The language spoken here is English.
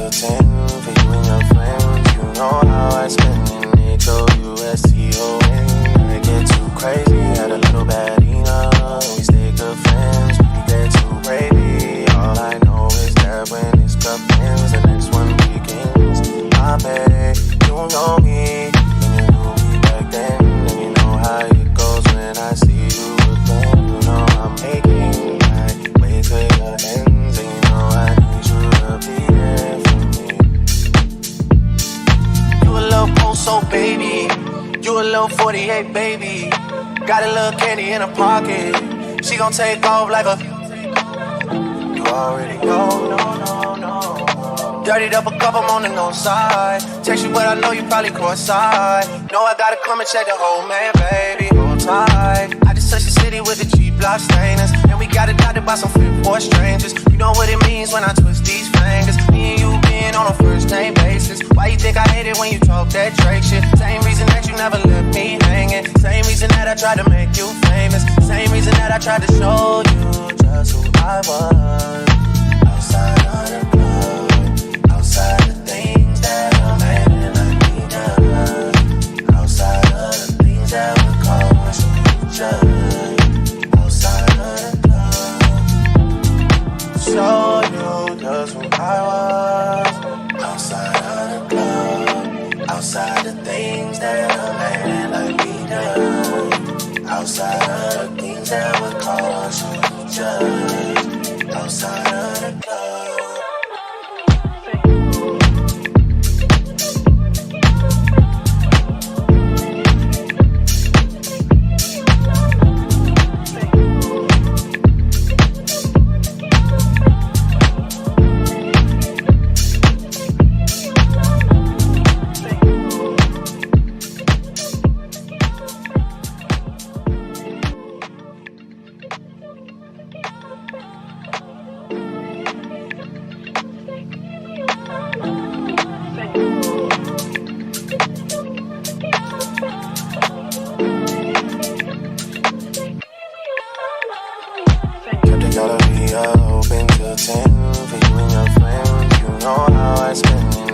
till 10 for you and your friends. You know how I spend in H-O-U-S-T-O-N. I get too crazy, had a little baddina. We stay good friends, we get too crazy. All I know is that when this cup ends, the next one begins. I bet you know me, and you knew me back then. And you know how it goes when I see you again. You know I'm aching, I wait till your ends. And you know I need you to be there for me. You a little post-so baby, you a little 48 baby. Got a little candy in her pocket, she gon' take off like a. You already know, no. Dirtied up a cup, I'm on the no side. Text you, but I know you probably coincide. Know I gotta come and check the whole man, baby. Hold tight. I just touched the city with the G-block stainers, and we got adopted by some flip-board strangers. You know what it means when I twist these fingers. Me and you being on a first-name basis. Why you think I hate it when you talk that Drake shit? Same reason that you never left me hanging. Same reason that I tried to make you famous. Same reason that I tried to show you just who I was. Outside of the club, outside the things that a man like me does. Outside of the things that would cause you to judge. Outside of the club, show you just who I was. Outside of the club, outside the things that a man like me does. Outside of the things that would cause you to judge. Outside of the club. Gotta be open till 10 for you and your friends. You know how I spend it.